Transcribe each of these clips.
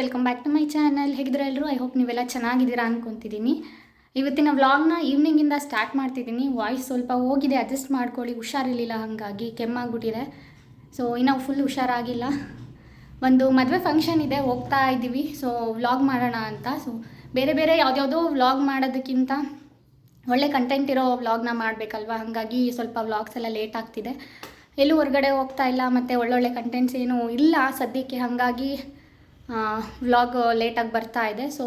Welcome back to my channel. ಹೇಗಿದ್ರೆ ಎಲ್ಲರೂ I hope ನೀವೆಲ್ಲ ಚೆನ್ನಾಗಿದ್ದೀರಾ ಅನ್ಕೊತಿದ್ದೀನಿ. ಇವತ್ತಿನ ವ್ಲಾಗ್ನ ಈವ್ನಿಂಗಿಂದ ಸ್ಟಾರ್ಟ್ ಮಾಡ್ತಿದ್ದೀನಿ. ವಾಯ್ಸ್ ಸ್ವಲ್ಪ ಹೋಗಿದೆ, ಅಡ್ಜಸ್ಟ್ ಮಾಡ್ಕೊಳ್ಳಿ. ಹುಷಾರಿರಲಿಲ್ಲ, ಹಾಗಾಗಿ ಕೆಮ್ಮಾಗ್ಬಿಟ್ಟಿದೆ. ಸೊ ಇನ್ನೂ ಫುಲ್ ಹುಷಾರಾಗಿಲ್ಲ. ಒಂದು ಮದುವೆ ಫಂಕ್ಷನ್ ಇದೆ, ಹೋಗ್ತಾ ಇದ್ದೀವಿ. ಸೊ ವ್ಲಾಗ್ ಮಾಡೋಣ ಅಂತ. ಸೊ ಬೇರೆ ಬೇರೆ ಯಾವುದ್ಯಾವುದೋ ವ್ಲಾಗ್ ಮಾಡೋದಕ್ಕಿಂತ ಒಳ್ಳೆ ಕಂಟೆಂಟ್ ಇರೋ ವ್ಲಾಗ್ನ ಮಾಡಬೇಕಲ್ವ, ಹಾಗಾಗಿ ಸ್ವಲ್ಪ ವ್ಲಾಗ್ಸ್ ಎಲ್ಲ ಲೇಟ್ ಆಗ್ತಿದೆ. ಎಲ್ಲೂ ಹೊರಗಡೆ ಹೋಗ್ತಾ ಇಲ್ಲ, ಮತ್ತು ಒಳ್ಳೊಳ್ಳೆ ಕಂಟೆಂಟ್ಸ್ ಏನೂ ಇಲ್ಲ ಸದ್ಯಕ್ಕೆ, ಹಾಗಾಗಿ ವ್ಲಾಗ್ ಲೇಟಾಗಿ ಬರ್ತಾ ಇದೆ. ಸೊ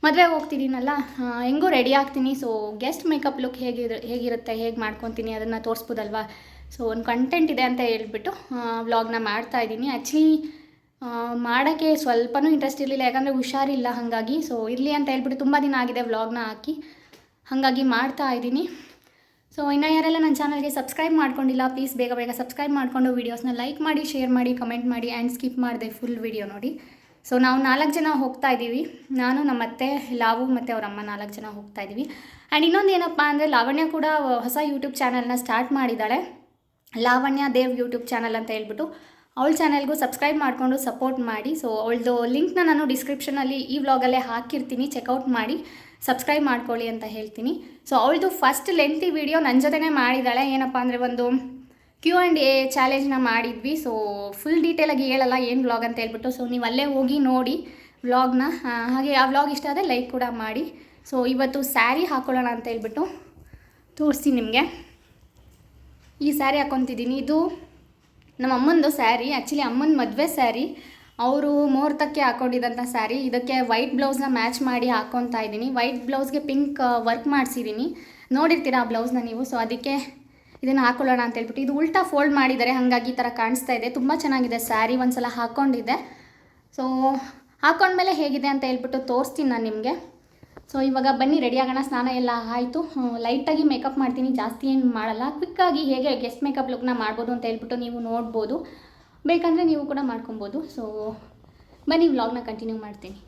ಮದುವೆಗೆ ಹೋಗ್ತಿದ್ದೀನಲ್ಲ, ಹೆಂಗೂ ರೆಡಿ ಆಗ್ತೀನಿ. ಸೊ ಗೆಸ್ಟ್ ಮೇಕಪ್ ಲುಕ್ ಹೇಗಿರುತ್ತೆ, ಹೇಗೆ ಮಾಡ್ಕೊತೀನಿ ಅದನ್ನು ತೋರಿಸ್ಬೋದಲ್ವ. ಸೊ ಒಂದು ಕಂಟೆಂಟ್ ಇದೆ ಅಂತ ಹೇಳ್ಬಿಟ್ಟು ವ್ಲಾಗ್ನ ಮಾಡ್ತಾಯಿದ್ದೀನಿ. ಆ್ಯಕ್ಚುಲಿ ಮಾಡೋಕ್ಕೆ ಸ್ವಲ್ಪನೂ ಇಂಟ್ರೆಸ್ಟ್ ಇರಲಿಲ್ಲ, ಯಾಕಂದರೆ ಹುಷಾರಿಲ್ಲ, ಹಾಗಾಗಿ. ಸೊ ಇರಲಿ ಅಂತ ಹೇಳ್ಬಿಟ್ಟು ತುಂಬ ದಿನ ಆಗಿದೆ ವ್ಲಾಗ್ನ ಹಾಕಿ, ಹಾಗಾಗಿ ಮಾಡ್ತಾ ಇದ್ದೀನಿ. ಸೊ ಇನ್ನು ಯಾರೆಲ್ಲ ನನ್ನ ಚಾನಲ್ಗೆ ಸಬ್ಸ್ಕ್ರೈಬ್ ಮಾಡ್ಕೊಂಡಿಲ್ಲ, ಪ್ಲೀಸ್ ಬೇಗ ಬೇಗ ಸಬ್ಸ್ಕ್ರೈಬ್ ಮಾಡಿಕೊಂಡು ವೀಡಿಯೋಸ್ನ ಲೈಕ್ ಮಾಡಿ, ಶೇರ್ ಮಾಡಿ, ಕಮೆಂಟ್ ಮಾಡಿ ಆ್ಯಂಡ್ ಸ್ಕಿಪ್ ಮಾಡಿದೆ ಫುಲ್ ವೀಡಿಯೋ ನೋಡಿ. ಸೊ ನಾವು 4 ಜನ ಹೋಗ್ತಾ ಇದ್ದೀವಿ. ನಾನು, ನಮ್ಮ ಅತ್ತೆ, ಲಾವು ಮತ್ತು ಅವರಮ್ಮ 4 ಜನ ಹೋಗ್ತಾ ಇದ್ದೀವಿ. ಆ್ಯಂಡ್ ಇನ್ನೊಂದು ಏನಪ್ಪ ಅಂದರೆ, ಲಾವಣ್ಯ ಕೂಡ ಹೊಸ ಯೂಟ್ಯೂಬ್ ಚಾನಲ್ನ ಸ್ಟಾರ್ಟ್ ಮಾಡಿದ್ದಾಳೆ, ಲಾವಣ್ಯ ದೇವ್ ಯೂಟ್ಯೂಬ್ ಚಾನಲ್ ಅಂತ ಹೇಳ್ಬಿಟ್ಟು. ಅವಳ ಚಾನಲ್ಗೂ ಸಬ್ಸ್ಕ್ರೈಬ್ ಮಾಡಿಕೊಂಡು ಸಪೋರ್ಟ್ ಮಾಡಿ. ಸೊ ಅವಳದು ಲಿಂಕ್ನ ನಾನು ಡಿಸ್ಕ್ರಿಪ್ಷನಲ್ಲಿ ಈ ವ್ಲಾಗಲ್ಲೇ ಹಾಕಿರ್ತೀನಿ, ಚೆಕ್ಔಟ್ ಮಾಡಿ ಸಬ್ಸ್ಕ್ರೈಬ್ ಮಾಡ್ಕೊಳ್ಳಿ ಅಂತ ಹೇಳ್ತೀನಿ. ಸೊ ಅವಳದು ಫಸ್ಟ್ ಲೆಂತಿ ವೀಡಿಯೋ ನನ್ನ ಜೊತೆನೇ ಮಾಡಿದ್ದಾಳೆ. ಏನಪ್ಪ ಅಂದರೆ, ಒಂದು Q&A ಚಾಲೆಂಜ್ನ ಮಾಡಿದ್ವಿ. ಸೊ ಫುಲ್ ಡೀಟೇಲಾಗಿ ಹೇಳಲ್ಲ ಏನು ವ್ಲಾಗ್ ಅಂತ ಹೇಳ್ಬಿಟ್ಟು. ಸೊ ನೀವು ಅಲ್ಲೇ ಹೋಗಿ ನೋಡಿ ವ್ಲಾಗ್ನ. ಹಾಗೆ ಆ ವ್ಲಾಗ್ ಇಷ್ಟ ಆದರೆ ಲೈಕ್ ಕೂಡ ಮಾಡಿ. ಸೊ ಇವತ್ತು ಸ್ಯಾರಿ ಹಾಕ್ಕೊಳ್ಳೋಣ ಅಂತ ಹೇಳ್ಬಿಟ್ಟು ತೋರಿಸ್ತೀನಿ ನಿಮಗೆ. ಈ ಸ್ಯಾರಿ ಹಾಕ್ಕೊತಿದ್ದೀನಿ. ಇದು ನಮ್ಮ ಅಮ್ಮಂದು ಸ್ಯಾರಿ, ಆ್ಯಕ್ಚುಲಿ ಅಮ್ಮನ ಮದುವೆ ಸ್ಯಾರಿ. ಅವರು ಮುಹೂರ್ತಕ್ಕೆ ಹಾಕ್ಕೊಂಡಿದ್ದಂಥ ಸ್ಯಾರಿ. ಇದಕ್ಕೆ ವೈಟ್ ಬ್ಲೌಸ್ನ ಮ್ಯಾಚ್ ಮಾಡಿ ಹಾಕ್ಕೊತಾ ಇದ್ದೀನಿ. ವೈಟ್ ಬ್ಲೌಸ್ಗೆ ಪಿಂಕ್ ವರ್ಕ್ ಮಾಡಿಸಿದ್ದೀನಿ, ನೋಡಿರ್ತೀರ ಆ ಬ್ಲೌಸ್ನ ನೀವು. ಸೊ ಅದಕ್ಕೆ ಇದನ್ನು ಹಾಕ್ಕೊಳ್ಳೋಣ ಅಂತ ಹೇಳ್ಬಿಟ್ಟು. ಇದು ಉಲ್ಟಾ ಫೋಲ್ಡ್ ಮಾಡಿದ್ದಾರೆ, ಹಾಗಾಗಿ ಈ ಥರ ಕಾಣಿಸ್ತಾ ಇದೆ. ತುಂಬ ಚೆನ್ನಾಗಿದೆ ಸ್ಯಾರಿ, ಒಂದು ಸಲ ಹಾಕ್ಕೊಂಡಿದ್ದೆ. ಸೊ ಹಾಕ್ಕೊಂಡ್ಮೇಲೆ ಹೇಗಿದೆ ಅಂತ ಹೇಳ್ಬಿಟ್ಟು ತೋರಿಸ್ತೀನಿ ನಾನು ನಿಮಗೆ. ಸೊ ಇವಾಗ ಬನ್ನಿ ರೆಡಿ ಆಗೋಣ. ಸ್ನಾನ ಎಲ್ಲ ಆಯಿತು. ಲೈಟಾಗಿ ಮೇಕಪ್ ಮಾಡ್ತೀನಿ, ಜಾಸ್ತಿ ಏನು ಮಾಡಲ್ಲ. ಕ್ವಿಕ್ಕಾಗಿ ಹೇಗೆ ಗೆಸ್ಟ್ ಮೇಕಪ್ ಲುಕ್ನ ಮಾಡ್ಬೋದು ಅಂತ ಹೇಳ್ಬಿಟ್ಟು ನೀವು ನೋಡ್ಬೋದು, ಬೇಕಂದರೆ ನೀವು ಕೂಡ ಮಾಡ್ಕೊಬೋದು. ಸೊ ಬನ್ನಿ ವ್ಲಾಗ್ನ ಕಂಟಿನ್ಯೂ ಮಾಡ್ತೀನಿ.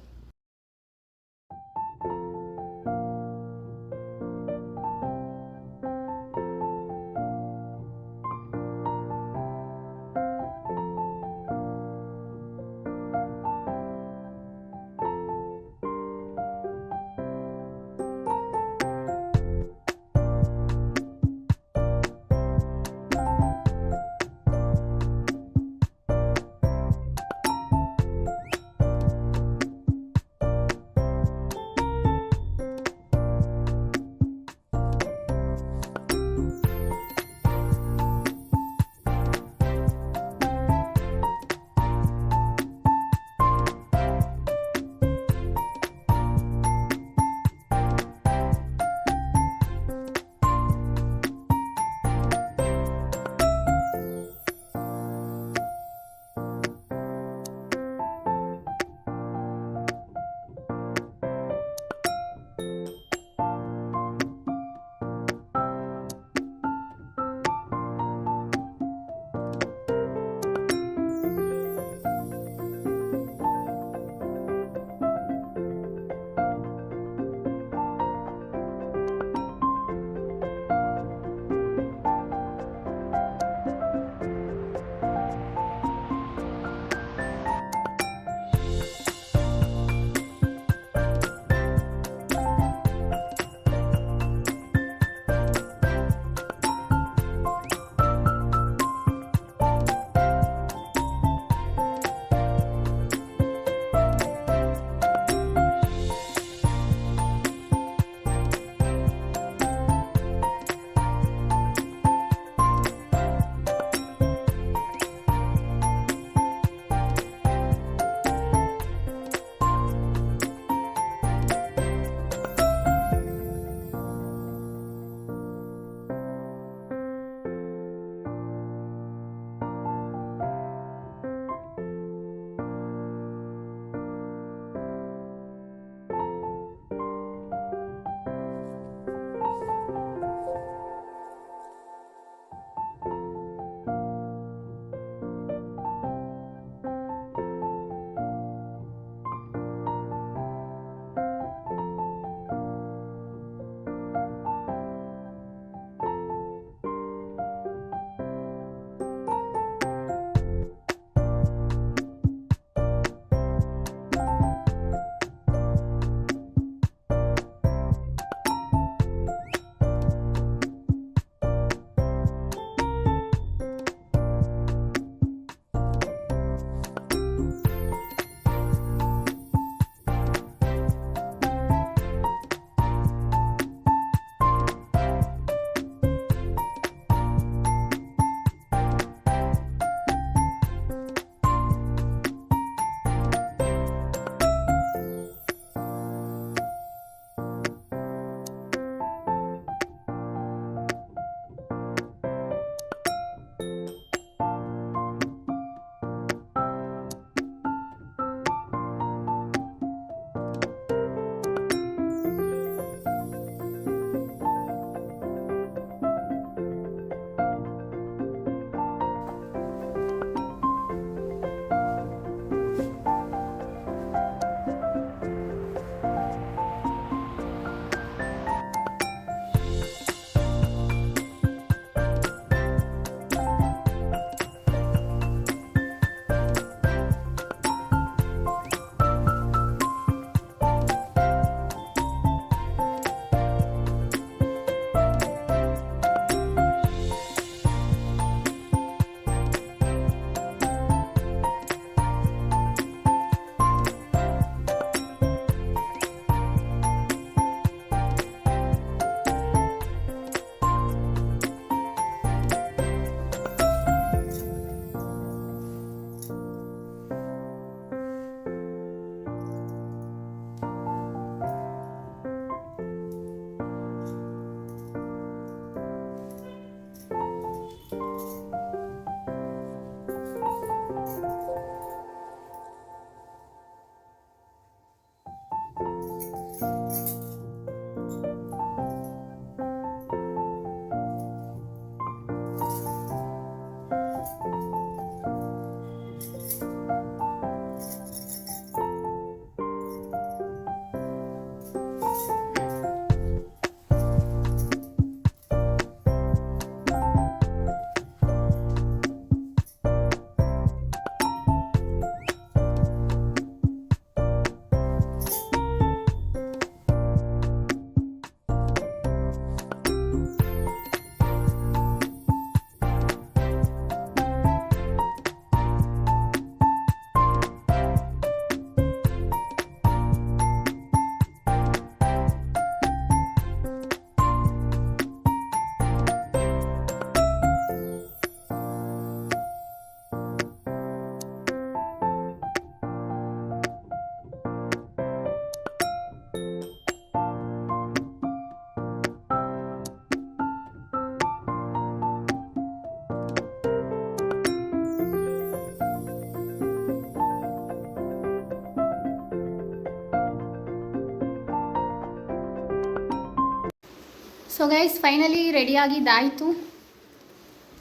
ಸೊ ಗೈಸ್ ಫೈನಲಿ ರೆಡಿಯಾಗಿದ್ದಾಯಿತು.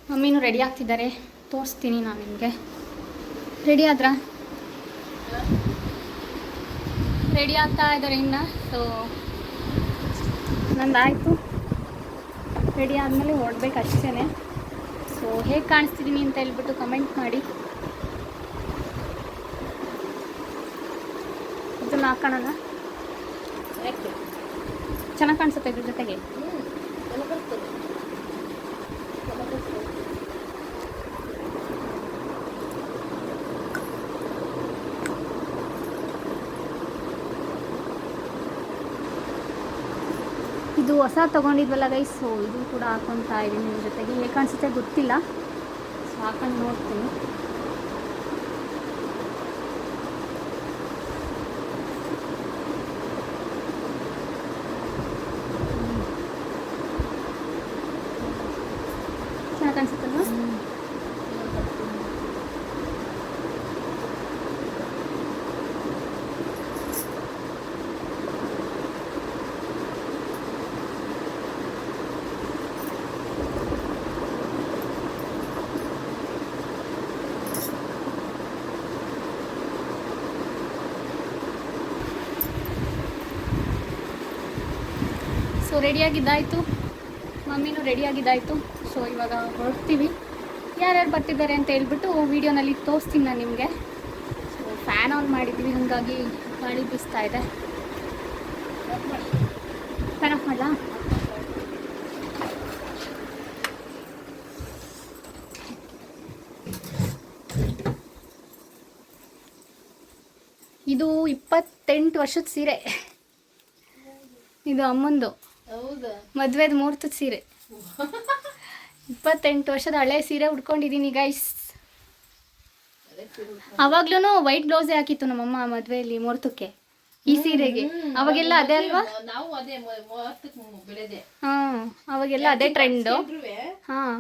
ಮಮ್ಮಿನೂ ರೆಡಿ ಆಗ್ತಿದ್ದಾರೆ, ತೋರಿಸ್ತೀನಿ ನಾನು ನಿಮಗೆ. ರೆಡಿ ಆದ್ರಾ? ರೆಡಿ ಆಗ್ತಾ ಇದ್ದಾರೆ ಇನ್ನು. ಸೊ ನಂದಾಯಿತು, ರೆಡಿ ಆದಮೇಲೆ ಹೊರಡ್ಬೇಕು ಅಷ್ಟೇ. ಸೊ ಹೇಗೆ ಕಾಣಿಸ್ತಿದ್ದೀನಿ ಅಂತ ಹೇಳ್ಬಿಟ್ಟು ಕಮೆಂಟ್ ಮಾಡಿ. ಇದನ್ನು ಹಾಕೋಣ, ಚೆನ್ನಾಗಿ ಕಾಣಿಸುತ್ತೆ ಇದ್ರ ಜೊತೆಗೆ. ಇದು ಹೊಸ ತೊಗೊಂಡಿದ್ವಲ್ಲ ಗೈಸ್, ಸೊ ಇದು ಕೂಡ ಹಾಕೊತಾ ಇದ್ದೀನಿ ನಿಮ್ಮ ಜೊತೆಗೆ. ಹೇಗೆ ಕಾಣಿಸುತ್ತೆ ಗೊತ್ತಿಲ್ಲ, ಸೊ ಹಾಕೊಂಡು ನೋಡ್ತೀನಿ. ಚೆನ್ನಾಗಿ ಕಾಣಿಸುತ್ತಲ್ವ? ಸೊ ರೆಡಿಯಾಗಿದ್ದಾಯಿತು, ಮಮ್ಮಿನೂ ರೆಡಿಯಾಗಿದ್ದಾಯಿತು. ಸೊ ಇವಾಗ ಹೊರಡ್ತೀವಿ. ಯಾರ್ಯಾರು ಬರ್ತಿದ್ದಾರೆ ಅಂತ ಹೇಳ್ಬಿಟ್ಟು ವೀಡಿಯೋನಲ್ಲಿ ತೋರಿಸ್ತೀನಿ ನಾನು ನಿಮಗೆ. ಸೊ ಫ್ಯಾನ್ ಆನ್ ಮಾಡಿದ್ದೀವಿ, ಹಾಗಾಗಿ ಗಾಳಿ ಬೀಸ್ತಾ ಇದೆ. ಫ್ಯಾನ್ ಆಫ್ ಮಾಡಲಾ? ಇದು 28 ವರ್ಷದ ಸೀರೆ. ಇದು ಅಮ್ಮಂದು ಮದುವೆದು ಮುಹೂರ್ತದ ಸೀರೆ. 28 ವರ್ಷದ ಹಳೆ ಸೀರೆ ಉಟ್ಕೊಂಡಿದ್ದೀನಿ ಗೈಸ್. ಅವಾಗ್ಲೂ ವೈಟ್ ಬ್ಲೌಸೇ ಹಾಕಿತ್ತು ನಮ್ಮಮ್ಮ ಮದುವೆಯಲ್ಲಿ ಮುಹೂರ್ತಕ್ಕೆ ಈ ಸೀರೆಗೆ. ಅವಾಗೆಲ್ಲ ಅದೇ ಅಲ್ವಾ? ಹಾಂ, ಅವಾಗೆಲ್ಲ ಅದೇ ಟ್ರೆಂಡು. ಹಾಂ,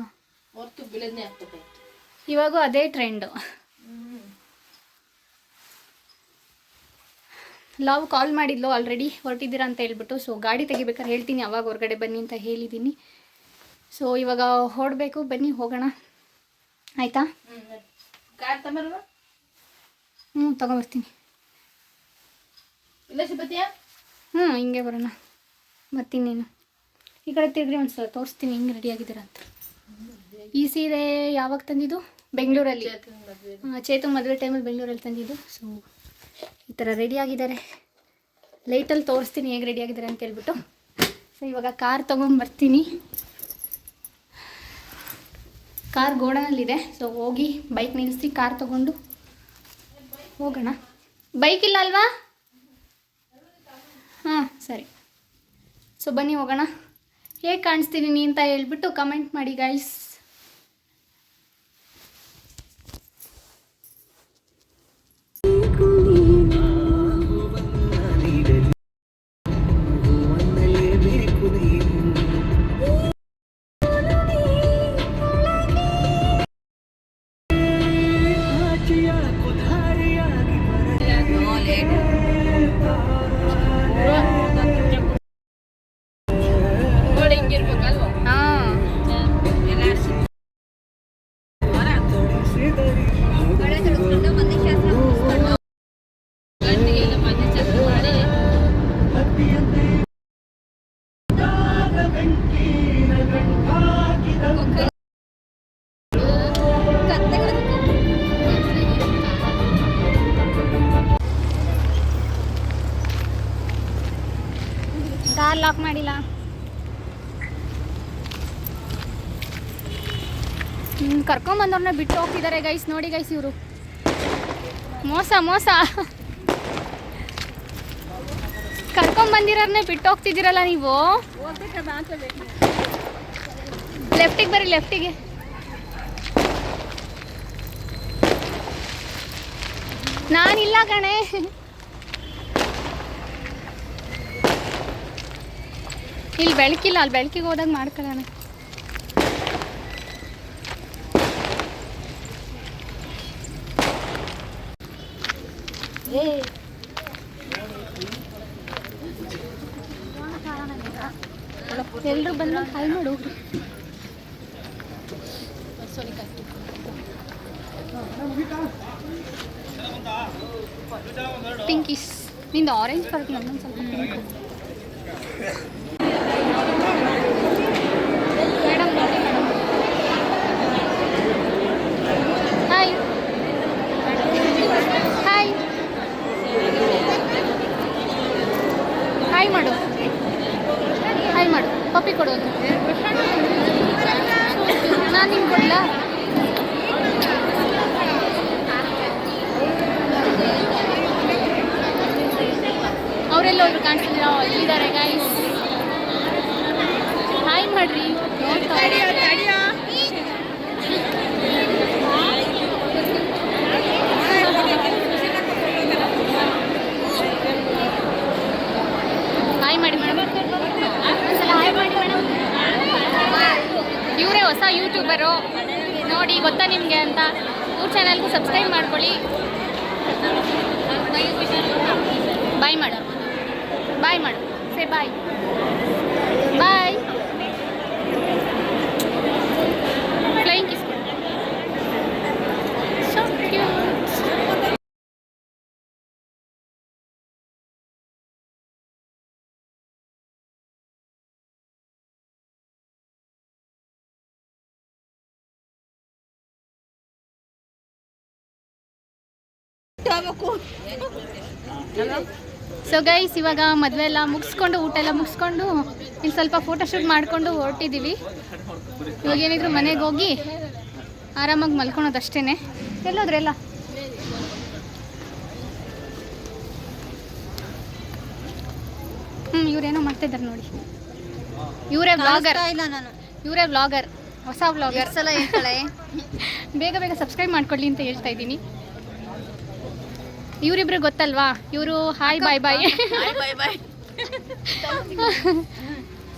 ಇವಾಗೂ ಅದೇ ಟ್ರೆಂಡು. ಲವ್ ಕಾಲ್ ಮಾಡಿದ್ಲು ಆಲ್ರೆಡಿ, ಹೊರಟಿದ್ದೀರಾ ಅಂತ ಹೇಳ್ಬಿಟ್ಟು. ಸೊ ಗಾಡಿ ತೆಗಿಬೇಕಾದ್ರೆ ಹೇಳ್ತೀನಿ, ಅವಾಗ ಹೊರಗಡೆ ಬನ್ನಿ ಅಂತ ಹೇಳಿದ್ದೀನಿ. ಸೊ ಇವಾಗ ಹೊರಡಬೇಕು, ಬನ್ನಿ ಹೋಗೋಣ. ಆಯಿತಾ? ತಗೊಂಬರ್ತೀನಿ. ಹಿಂಗೆ ಬರೋಣ. ಮತ್ತಿನ್ನೇನು, ಈ ಕಡೆ ತಿರ್ಗಿ ಒಂದು ಸಲ ತೋರಿಸ್ತೀನಿ ಹಿಂಗೆ ರೆಡಿಯಾಗಿದ್ದೀರಾ ಅಂತ. ಈ ಸೀರೆ ಯಾವಾಗ ತಂದಿದ್ದು? ಬೆಂಗಳೂರಲ್ಲಿ. ಚೇತು ಮದುವೆ ಟೈಮಲ್ಲಿ ಬೆಂಗಳೂರಲ್ಲಿ ತಂದಿದ್ದು. ಸೊ ಈ ಥರ ರೆಡಿಯಾಗಿದ್ದಾರೆ. ಲೈಟಲ್ಲಿ ತೋರಿಸ್ತೀನಿ ಹೇಗೆ ರೆಡಿಯಾಗಿದ್ದಾರೆ ಅಂತ ಹೇಳ್ಬಿಟ್ಟು. ಸೊ ಇವಾಗ ಕಾರ್ ತೊಗೊಂಬರ್ತೀನಿ. ಕಾರ್ ಗೋಡನಲ್ಲಿದೆ. ಸೊ ಹೋಗಿ ಬೈಕ್ ನಿಲ್ಲಿಸಿ ಕಾರ್ ತೊಗೊಂಡು ಹೋಗೋಣ. ಬೈಕ್ ಇಲ್ಲ ಅಲ್ವಾ? ಹಾಂ ಸರಿ. ಸೊ ಬನ್ನಿ ಹೋಗೋಣ. ಹೇಗೆ ಕಾಣಿಸ್ತೀನಿ ಅಂತ ಹೇಳ್ಬಿಟ್ಟು ಕಮೆಂಟ್ ಮಾಡಿ ಗೈಸ್. ಕಾರ್ ಲಾಕ್ ಮಾಡಿಲ್ಲ. ಕರ್ಕೊಂಬಂದವ್ರನ್ನ ಬಿಟ್ಟು ಹೋಗ್ತಿದ್ದಾರೆ ಗೈಸ್. ನೋಡಿ ಗೈಸ್, ಇವರು ಮೋಸ ಮೋಸ. ಕರ್ಕೊಂಬಂದಿರೋರ್ನೇ ಬಿಟ್ಟು ಹೋಗ್ತಿದ್ದೀರಲ್ಲ ನೀವು. ಲೆಫ್ಟಿಗೆ ಬರ್ರಿ, ಲೆಫ್ಟಿಗೆ. ನಾನಿಲ್ಲ ಕಣೆ. ಇಲ್ಲಿ ಬೆಳಕಿಲ್ಲ, ಅಲ್ಲಿ ಬೆಳಕಿಗೆ ಹೋದಾಗ ಮಾಡ್ಕೊಳ್ಳೋಣ. ಎಲ್ಲರೂ ಬಂದು ಹಾಯ್ ಮಾಡು. ಪಿಂಕಿಸ್ ನಿಂದು ಆರೆಂಜ್ ಬರುತ್ತೆ, ನನ್ನೊಂದು ಸ್ವಲ್ಪ ಪಿಂಕು. ಮೇಡಮ್ ನೋಡಿ ಮೇಡಮ್. ಹಾಯ್ ಹಾಯ್ ಹಾಯ್ ಮಾಡು, ಹಾಯ್ ಮಾಡು. ಪಪ್ಪಿ ಕೊಡೋದು ನಾನು ನಿಮ್ಗೆ ಕೊಡಲ್ಲ. ಅವರೆಲ್ಲೋದ್ರು ಕಾಣಿಸ್ತಿದ್ದೀರಾ? ಇಲ್ಲಿದ್ದಾರೆ ಗೈಸ್, ಹಾಯ್ ಮಾಡ್ರಿ. ಹಾಯ್ ಮಾಡಿ ಮೇಡಮ್, ಒಂದ್ಸಲ ಹಾಯ್ ಮಾಡಿ ಮೇಡಮ್. ಇವರೇ ಹೊಸ ಯೂಟ್ಯೂಬರು ನೋಡಿ, ಗೊತ್ತಾ ನಿಮಗೆ ಅಂತ. ಇವ್ರ ಚಾನಲ್ಗೂ ಸಬ್ಸ್ಕ್ರೈಬ್ ಮಾಡ್ಕೊಳ್ಳಿ. ಬಾಯ್ ಮಾಡು, ಬಾಯ್ ಮಾಡು, say bye bye. Flying kiss. So cute. So guys, ಇವಾಗ ಮದುವೆ ಎಲ್ಲ ಮುಗಿಸ್ಕೊಂಡು, ಊಟ ಎಲ್ಲ ಮುಗಿಸ್ಕೊಂಡು, ಇಲ್ಲಿ ಸ್ವಲ್ಪ ಫೋಟೋಶೂಟ್ ಮಾಡಿಕೊಂಡು ಹೊರಟಿದ್ದೀವಿ. ಇವಾಗ ಏನಿದ್ರು ಮನೆಗೆ ಹೋಗಿ ಆರಾಮಾಗಿ ಮಲ್ಕೊಳೋದು ಅಷ್ಟೇ. ಎಲ್ಲೋದ್ರೆಲ್ಲ ಇವ್ರೇನೋ ಮಾಡ್ತಿದ್ದಾರೆ ನೋಡಿ. ಇವರೇ ವ್ಲಾಗರ್, ಇವರೇ ವ್ಲಾಗರ್, ಹೊಸ ವ್ಲಾಗರ್. ಸಲ ಹೇಳ್ತಾಳೆ ಬೇಗ ಬೇಗ ಸಬ್ಸ್ಕ್ರೈಬ್ ಮಾಡ್ಕೊಳ್ಳಿ ಅಂತ ಹೇಳ್ತಾ ಇದ್ದೀನಿ. ಇವರಿಬ್ರು ಗೊತ್ತಲ್ವಾ, ಇವರು ಹಾಯ್ ಬಾಯ್ ಬಾಯ್.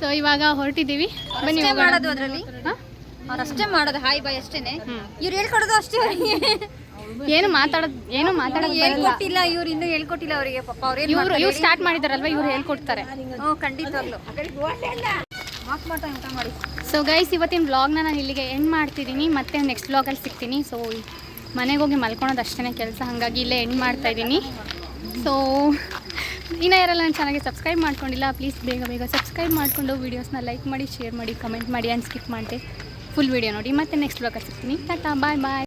ಸೊ ಇವಾಗ ಹೊರಟಿದ್ದೀವಿ, ಬನ್ನಿ ಮಾಡೋದು. ಅದರಲ್ಲಿ ಅಷ್ಟೇ ಮಾಡೋದು, ಹಾಯ್ ಬಾಯ್ ಅಷ್ಟೇನೆ. ಇವ್ರು ಹೇಳ್ಕೊಡೋದು ಅಷ್ಟೇ. ಏನು ಮಾತಾಡೋದು ಹೇಳ್ಕೊಟ್ಟಿಲ್ಲ ಇವ್ರು, ಇನ್ನೂ ಹೇಳ್ಕೊಟ್ಟಿಲ್ಲ ಅವರಿಗೆ. ಪಾಪ ಇವ್ರು ಸ್ಟಾರ್ಟ್ ಮಾಡಿದಾರಲ್ವಾ, ಇವ್ರು ಹೇಳ್ಕೊಡ್ತಾರೆ. ಖಂಡಿತವಾಗ್ಲು ಮಾಡಿ. ಸೊ ಗೈಸ್, ಇವತ್ತಿನ ವ್ಲಾಗ್ನ ನಾನು ಇಲ್ಲಿಗೆ ಎಂಡ್ ಮಾಡ್ತಿದ್ದೀನಿ. ಮತ್ತೆ ನೆಕ್ಸ್ಟ್ ವ್ಲಾಗಲ್ಲಿ ಸಿಗ್ತೀನಿ. ಸೊ ಮನೆಗೆ ಹೋಗಿ ಮಲ್ಕೊಳೋದು ಅಷ್ಟೇ ಕೆಲಸ, ಹಾಗಾಗಿ ಇಲ್ಲೇ ಎಂಡ್ ಮಾಡ್ತಾಯಿದ್ದೀನಿ. ಸೊ ಇನ್ನೂ ಯಾರೆಲ್ಲ ನನ್ನ ಚಾನಲ್ಗೆ ಸಬ್ಸ್ಕ್ರೈಬ್ ಮಾಡ್ಕೊಂಡಿಲ್ಲ, ಪ್ಲೀಸ್ ಬೇಗ ಬೇಗ ಸಬ್ಸ್ಕ್ರೈಬ್ ಮಾಡಿಕೊಂಡು ವೀಡಿಯೋಸ್ನ ಲೈಕ್ ಮಾಡಿ, ಶೇರ್ ಮಾಡಿ, ಕಮೆಂಟ್ ಮಾಡಿ, ಆ್ಯಂಡ್ ಸ್ಕಿಪ್ ಮಾಡಿದೆ ಫುಲ್ ವೀಡಿಯೋ ನೋಡಿ. ಮತ್ತೆ ನೆಕ್ಸ್ಟ್ ವ್ಲಾಗಲ್ಲಿ ಸಿಗ್ತೀನಿ. ಟಾಟಾ, ಬಾಯ್ ಬಾಯ್.